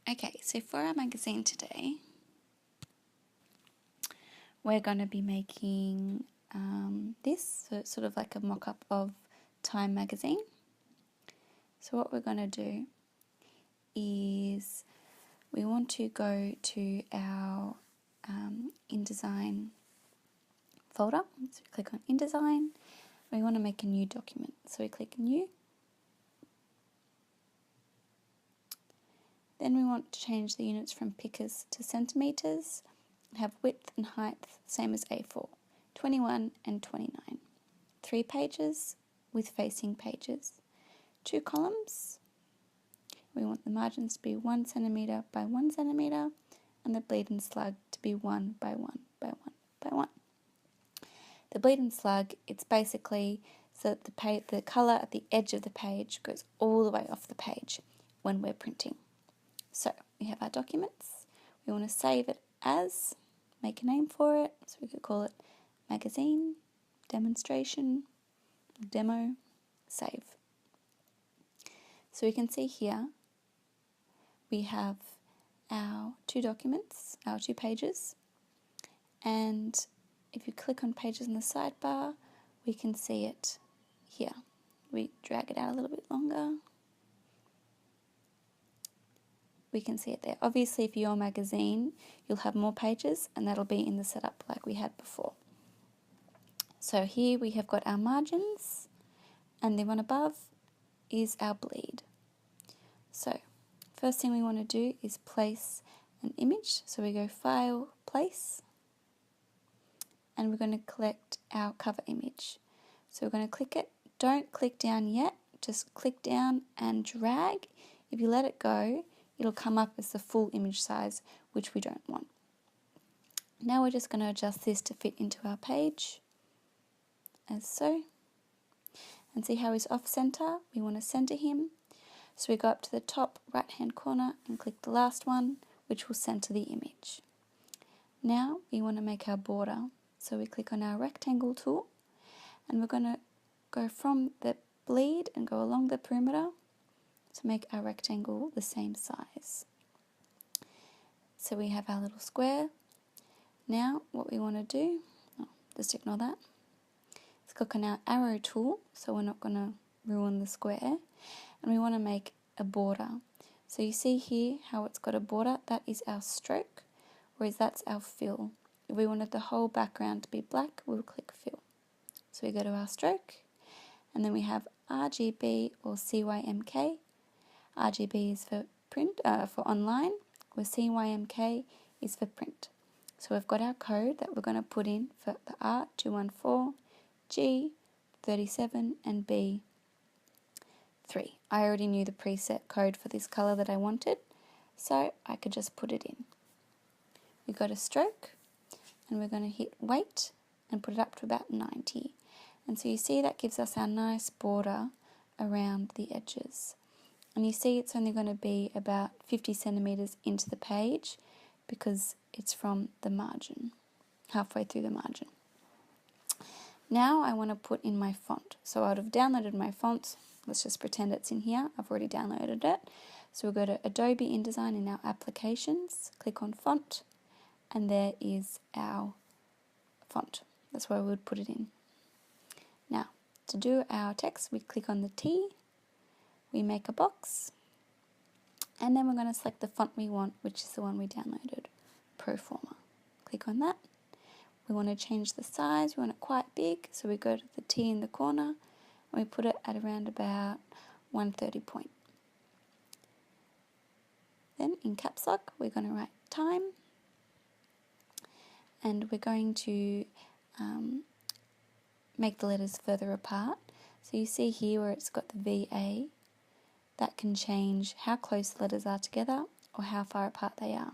Okay, so for our magazine today, we're going to be making this, so it's sort of like a mock-up of Time magazine. So what we're going to do is we want to go to our InDesign folder. So we click on InDesign. We want to make a new document. So we click New. Then we want to change the units from picas to centimetres. Have width and height same as A4, 21 and 29. 3 pages with facing pages. 2 columns. We want the margins to be 1 centimetre by 1 centimetre and the bleed and slug to be 1 by 1 by 1 by 1. The bleed and slug, it's basically so that the colour at the edge of the page goes all the way off the page when we're printing. So we have our documents. We want to save it as, make a name for it. So we could call it magazine, demonstration, demo, save. So we can see here we have our 2 documents, our 2 pages, and if you click on pages in the sidebar, we can see it here. We drag it out a little bit longer. We can see it there. Obviously, for your magazine, you'll have more pages, and that'll be in the setup like we had before. So here we have got our margins, and the one above is our bleed. So first thing we want to do is place an image. So we go File, Place, and we're going to collect our cover image. So we're going to click it. Don't click down yet, just click down and drag. If you let it go, it'll come up as the full image size, which we don't want. Now we're just going to adjust this to fit into our page, as so. And see how he's off center? We want to center him. So we go up to the top right hand corner and click the last one, which will center the image. Now we want to make our border. So we click on our rectangle tool, and we're going to go from the bleed and go along the perimeter to make our rectangle the same size. So we have our little square. Now what we want to do, just ignore that. Let's click on our arrow tool, so we're not going to ruin the square, and we want to make a border. So you see here how it's got a border, that is our stroke, whereas that's our fill. If we wanted the whole background to be black, we'll click fill. So we go to our stroke, and then we have RGB or CYMK. RGB is for print, for online, where CYMK is for print. So we've got our code that we're going to put in for the R214, G37 and B3. I already knew the preset code for this colour that I wanted, so I could just put it in. We go to stroke, and we're going to hit weight and put it up to about 90. And so you see that gives us our nice border around the edges. And you see it's only going to be about 50 centimetres into the page because it's from the margin, halfway through the margin. Now I want to put in my font. So I would have downloaded my fonts. Let's just pretend it's in here. I've already downloaded it. So we'll go to Adobe InDesign in our applications, click on font, and there is our font. That's where we would put it in. Now, to do our text, we click on the T, we make a box, and then we're going to select the font we want, which is the one we downloaded, Proforma. Click on that. We want to change the size, we want it quite big, so we go to the T in the corner, and we put it at around about 130 point. Then in caps lock, we're going to write time, and we're going to make the letters further apart. So you see here where it's got the VA, that can change how close the letters are together or how far apart they are.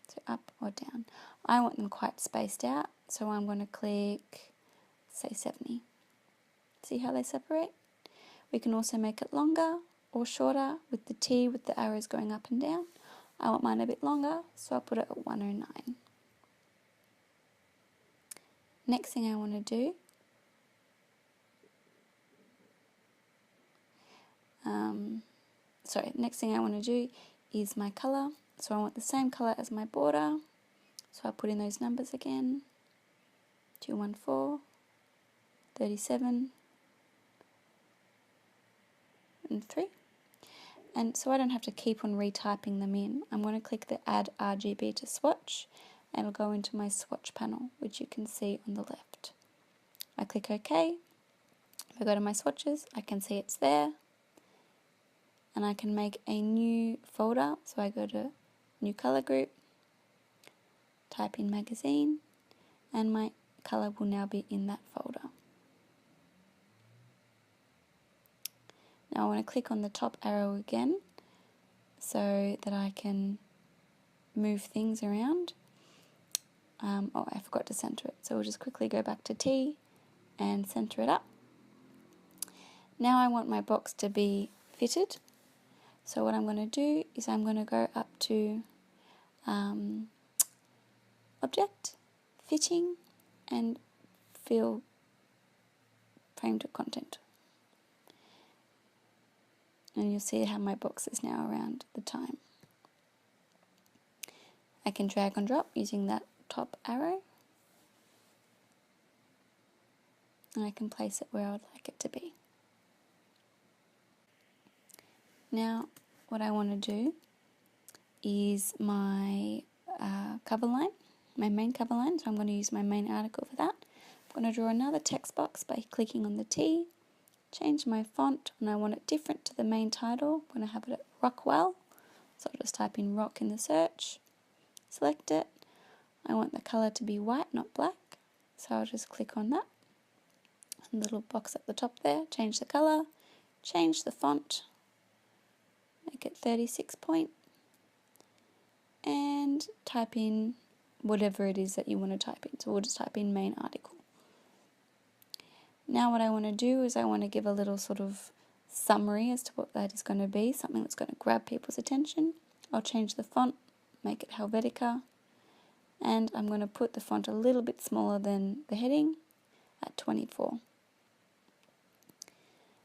So up or down. I want them quite spaced out, so I'm going to click, say 70. See how they separate? We can also make it longer or shorter with the T with the arrows going up and down. I want mine a bit longer, so I'll put it at 109. Next thing I want to do next thing I want to do is my colour. So I want the same colour as my border. So I put in those numbers again. 214, 37, and 3. And so I don't have to keep on retyping them in. I'm going to click the Add RGB to Swatch, and it'll go into my swatch panel, which you can see on the left. I click OK. If I go to my swatches, I can see it's there. And I can make a new folder. So I go to New Colour Group, type in Magazine, and my colour will now be in that folder. Now I want to click on the top arrow again so that I can move things around. Oh, I forgot to center it. So we'll just quickly go back to T and center it up. Now I want my box to be fitted. So what I'm going to do is I'm going to go up to Object, Fitting, and Fill Frame to Content. And you'll see how my box is now around the time. I can drag and drop using that top arrow. And I can place it where I would like it to be. Now, what I want to do is my cover line, my main cover line. So I'm going to use my main article for that. I'm going to draw another text box by clicking on the T, change my font, and I want it different to the main title. I'm going to have it at Rockwell. So I'll just type in rock in the search, select it. I want the colour to be white, not black. So I'll just click on that. And the little box at the top there, change the colour, change the font, make it 36 point, and type in whatever it is that you want to type in. So we'll just type in main article. Now what I want to do is I want to give a little sort of summary as to what that is going to be, something that's going to grab people's attention. I'll change the font, make it Helvetica, and I'm going to put the font a little bit smaller than the heading at 24.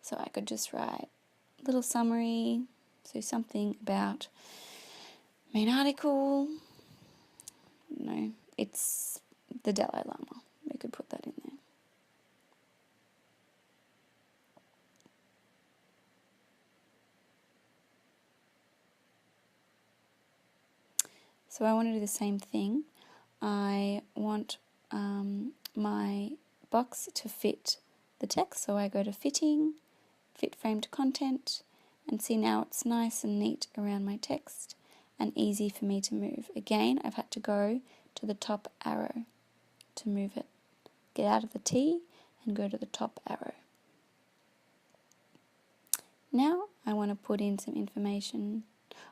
So I could just write a little summary, so something about main article. No, it's the Dalai Lama. We could put that in there. So I want to do the same thing. I want my box to fit the text, so I go to Fitting, Fit Frame to Content, and see now it's nice and neat around my text and easy for me to move. Again, I've had to go to the top arrow to move it. Get out of the T and go to the top arrow. Now I want to put in some information.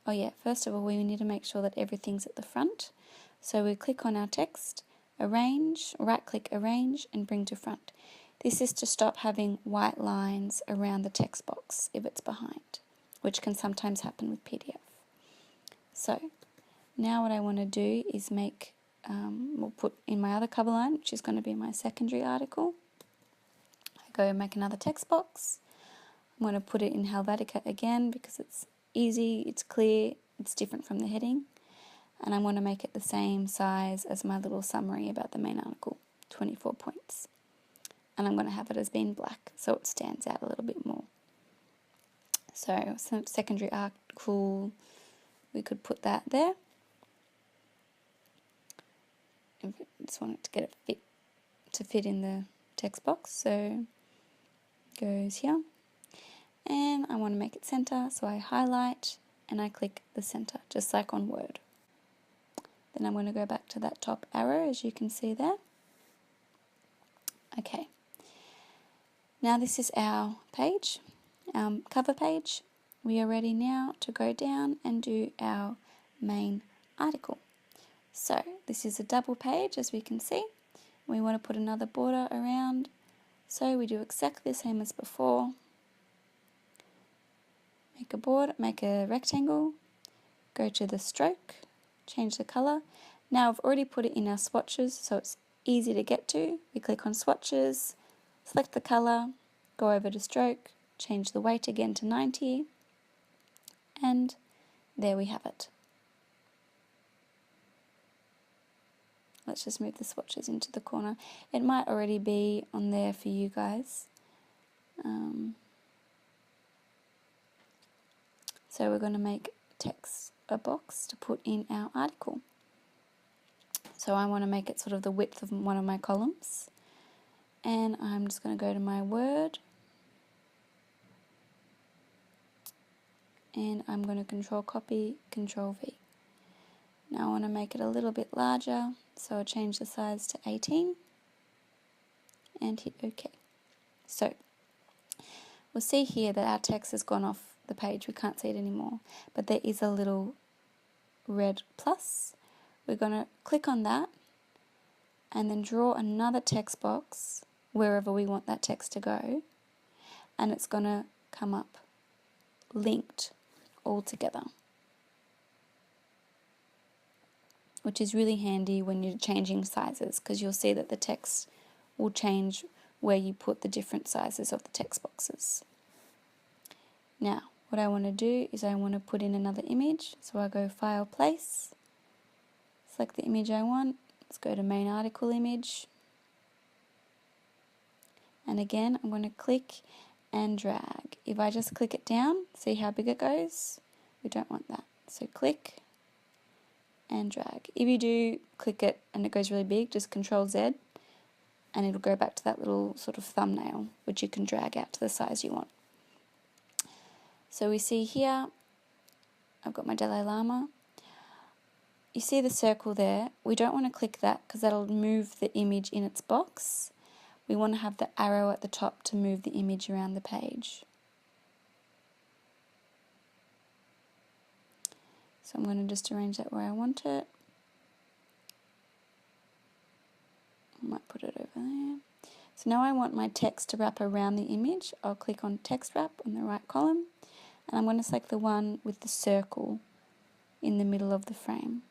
Oh yeah, first of all we need to make sure that everything's at the front. So we click on our text, arrange, right click arrange and bring to front. This is to stop having white lines around the text box if it's behind, which can sometimes happen with PDF. So now what I want to do is make, we'll put in my other cover line, which is going to be my secondary article. I go and make another text box. I'm going to put it in Helvetica again because it's easy, it's clear, it's different from the heading. And I want to make it the same size as my little summary about the main article, 24 points. And I'm going to have it as being black so it stands out a little bit more. So secondary article, we could put that there. I just want it to get it fit in the text box, so goes here. And I want to make it center, so I highlight and I click the center, just like on Word. Then I'm going to go back to that top arrow, as you can see there. Okay. Now this is our page, our cover page. We are ready now to go down and do our main article. So this is a double page, as we can see. We want to put another border around, so we do exactly the same as before. Make a border, make a rectangle, go to the stroke, change the color. Now I've already put it in our swatches, so it's easy to get to. We click on swatches, select the color, go over to stroke, change the weight again to 90, and there we have it. Let's just move the swatches into the corner. It might already be on there for you guys. So we're going to make text a box to put in our article. So I want to make it sort of the width of one of my columns. And I'm just going to go to my Word. And I'm going to Control Copy, Control V. Now I want to make it a little bit larger, so I'll change the size to 18 and hit OK. So we'll see here that our text has gone off the page. We can't see it anymore, but there is a little red plus. We're going to click on that and then draw another text box wherever we want that text to go, and it's going to come up linked all together, which is really handy when you're changing sizes, because you'll see that the text will change where you put the different sizes of the text boxes. Now, what I want to do is I want to put in another image, so I go File, Place, select the image I want, let's go to Main Article Image, and again I'm going to click and drag. If I just click it down, see how big it goes? We don't want that. So click and drag. If you do click it and it goes really big, just Control Z and it'll go back to that little sort of thumbnail, which you can drag out to the size you want. So we see here, I've got my Dalai Lama. You see the circle there? We don't want to click that because that'll move the image in its box. We want to have the arrow at the top to move the image around the page. So I'm going to just arrange that where I want it. I might put it over there. So now I want my text to wrap around the image. I'll click on Text Wrap on the right column, and I'm going to select the one with the circle in the middle of the frame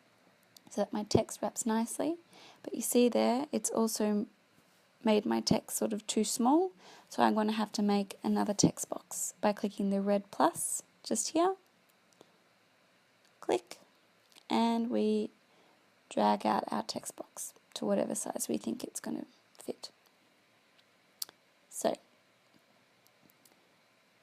so that my text wraps nicely. But you see there, it's also made my text sort of too small, so I'm going to have to make another text box by clicking the red plus just here, click, and we drag out our text box to whatever size we think it's going to fit. So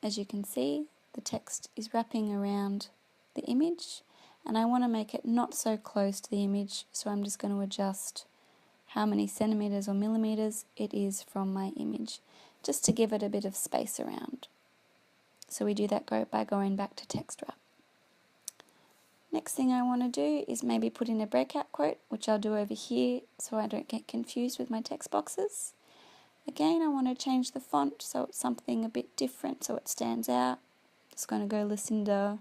as you can see, the text is wrapping around the image, and I want to make it not so close to the image, so I'm just going to adjust how many centimeters or millimeters it is from my image, just to give it a bit of space around. So we do that by going back to Text Wrap. Next thing I want to do is maybe put in a breakout quote, which I'll do over here so I don't get confused with my text boxes. Again, I want to change the font so it's something a bit different so it stands out. Just going to go Lucinda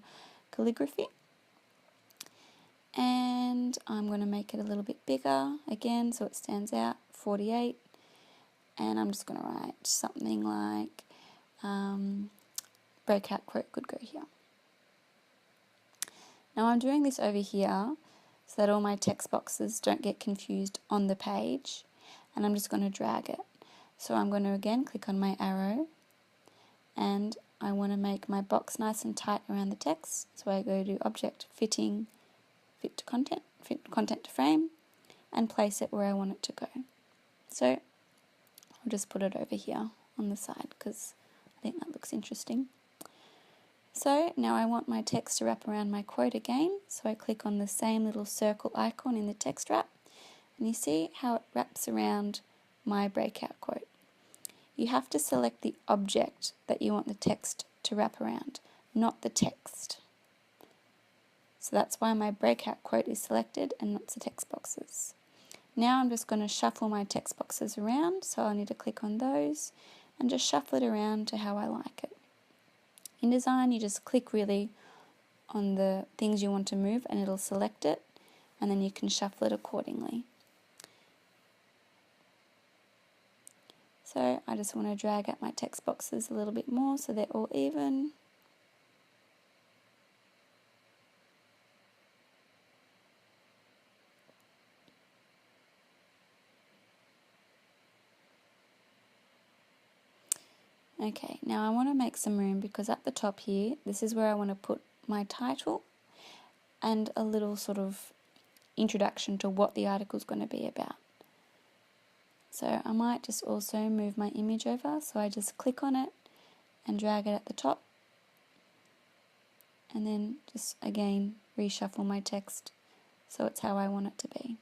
Calligraphy. And I'm going to make it a little bit bigger again so it stands out, 48. And I'm just going to write something like breakout quote could go here. Now I'm doing this over here so that all my text boxes don't get confused on the page, and I'm just going to drag it. So I'm going to again click on my arrow, and I want to make my box nice and tight around the text, so I go to Object, Fitting, Fit to Content, Fit Content to Frame, and place it where I want it to go. So I'll just put it over here on the side because I think that looks interesting. So now I want my text to wrap around my quote again, so I click on the same little circle icon in the text wrap, and you see how it wraps around my breakout quote. You have to select the object that you want the text to wrap around, not the text. So that's why my breakout quote is selected and not the text boxes. Now I'm just going to shuffle my text boxes around, so I need to click on those and just shuffle it around to how I like it. In InDesign, you just click really on the things you want to move and it'll select it, and then you can shuffle it accordingly. So I just want to drag out my text boxes a little bit more so they're all even. Okay, now I want to make some room because at the top here, this is where I want to put my title, and a little sort of introduction to what the article is going to be about. So I might just also move my image over, so I just click on it and drag it at the top, and then just again reshuffle my text so it's how I want it to be.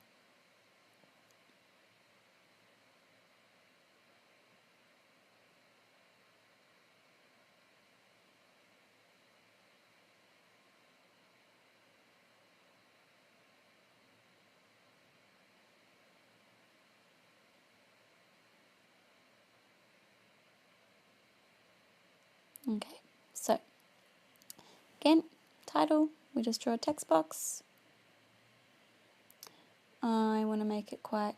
Okay, so again, title, we just draw a text box. I want to make it quite,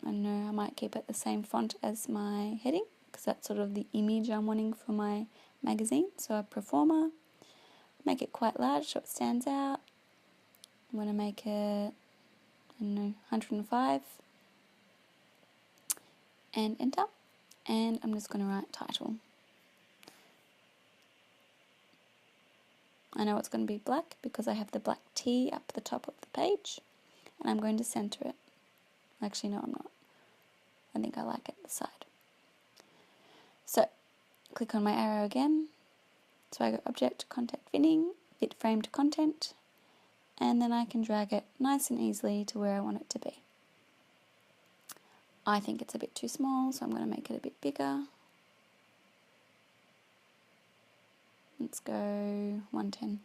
I don't know, I might keep it the same font as my heading because that's sort of the image I'm wanting for my magazine. So a performer, make it quite large so it stands out. I'm going to make it, I don't know, 105 and enter. And I'm just going to write title. I know it's going to be black because I have the black T up the top of the page, and I'm going to center it. Actually, no, I'm not. I think I like it at the side. So, click on my arrow again. So I go Object, Content Fitting, Fit Framed Content, and then I can drag it nice and easily to where I want it to be. I think it's a bit too small, so I'm going to make it a bit bigger. Let's go 110.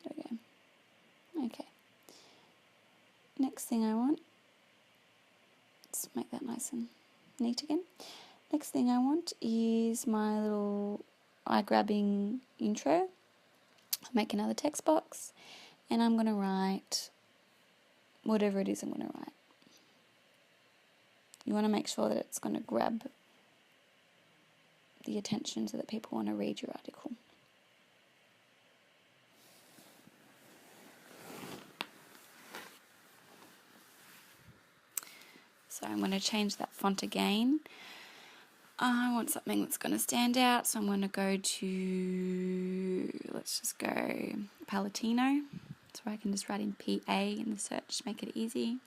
There we go. Okay. Next thing I want, let's make that nice and neat again. Next thing I want is my little eye-grabbing intro. I'll make another text box, and I'm going to write whatever it is I'm going to write. You want to make sure that it's going to grab the attention so that people want to read your article. So I'm going to change that font again. I want something that's going to stand out, so I'm going to go to, let's just go Palatino, so I can just write in PA in the search to make it easy.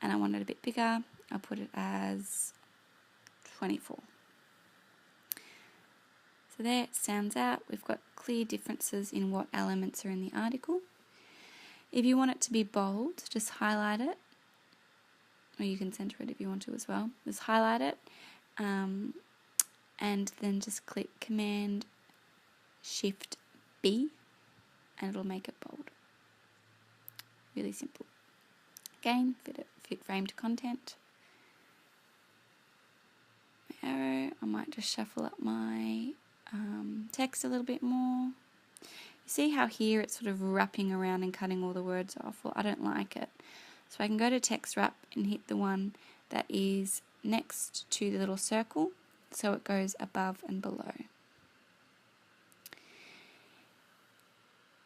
And I want it a bit bigger. I'll put it as 24. So there it stands out. We've got clear differences in what elements are in the article. If you want it to be bold, just highlight it, or you can center it if you want to as well. Just highlight it, and then just click Command Shift B, and it'll make it bold. Really simple. Again, fit framed content. My arrow, I might just shuffle up my text a little bit more. You see how here it's sort of wrapping around and cutting all the words off? Well, I don't like it. So I can go to text wrap and hit the one that is next to the little circle, so it goes above and below.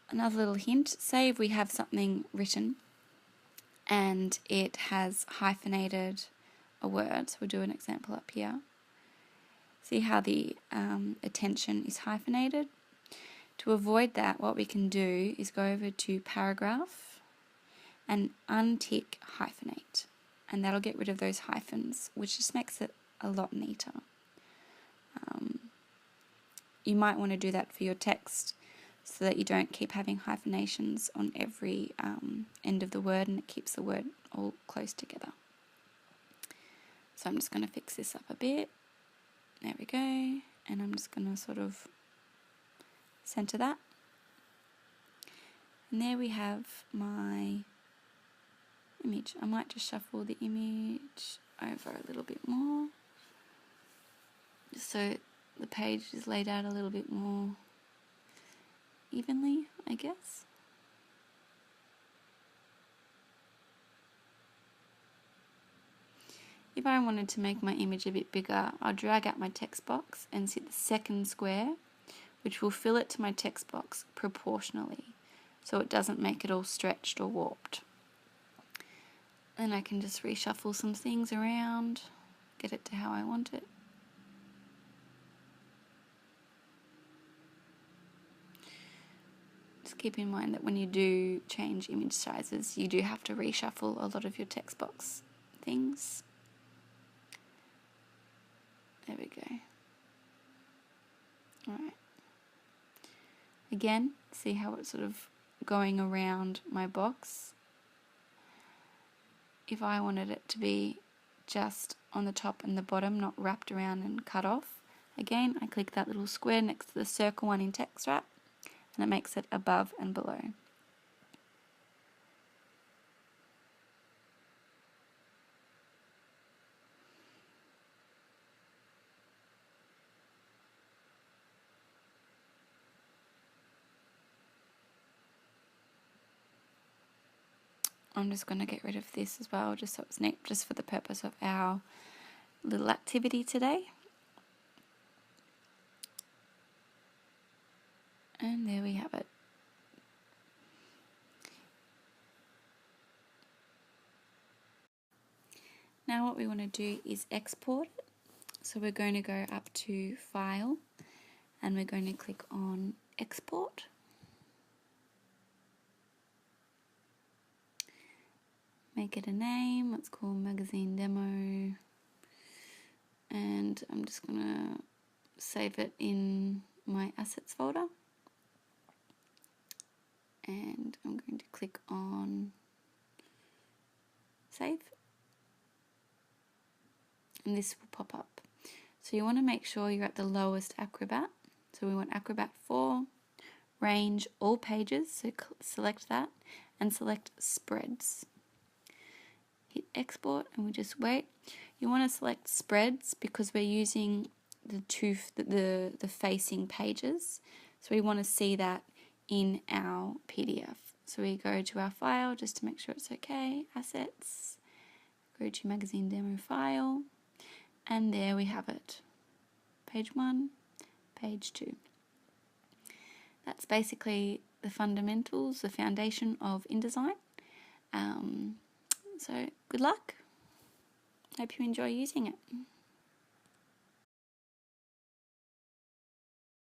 Another little hint, say if we have something written and it has hyphenated a word, so we'll do an example up here. See how the attention is hyphenated? To avoid that, what we can do is go over to paragraph and untick hyphenate, and that'll get rid of those hyphens, which just makes it a lot neater. You might want to do that for your text so that you don't keep having hyphenations on every end of the word, and it keeps the word all close together. So I'm just going to fix this up a bit. There we go. And I'm just going to sort of center that. And there we have my image. I might just shuffle the image over a little bit more, just so the page is laid out a little bit more evenly, I guess. If I wanted to make my image a bit bigger, I'll drag out my text box and hit the second square, which will fill it to my text box proportionally, so it doesn't make it all stretched or warped. Then I can just reshuffle some things around, get it to how I want it. keep in mind that when you do change image sizes, you do have to reshuffle a lot of your text box things. There we go. Alright. Again, see how it's sort of going around my box. If I wanted it to be just on the top and the bottom, not wrapped around and cut off, again, I click that little square next to the circle one in text wrap, and it makes it above and below. I'm just going to get rid of this as well, just so it's neat, just for the purpose of our little activity today. And there we have it. Now what we want to do is export it. So we're going to go up to File, and we're going to click on Export. Make it a name, let's call Magazine Demo, and I'm just going to save it in my Assets folder, and I'm going to click on Save, and this will pop up. So you want to make sure you're at the lowest Acrobat, so we want Acrobat 4, Range, All Pages, so select that, and select Spreads. Hit export and we just wait. You want to select spreads because we're using the facing pages, so we want to see that in our PDF. So we go to our file just to make sure it's okay, assets, go to magazine demo file, and there we have it. Page 1, page 2. That's basically the fundamentals, the foundation of InDesign. So good luck. Hope you enjoy using it.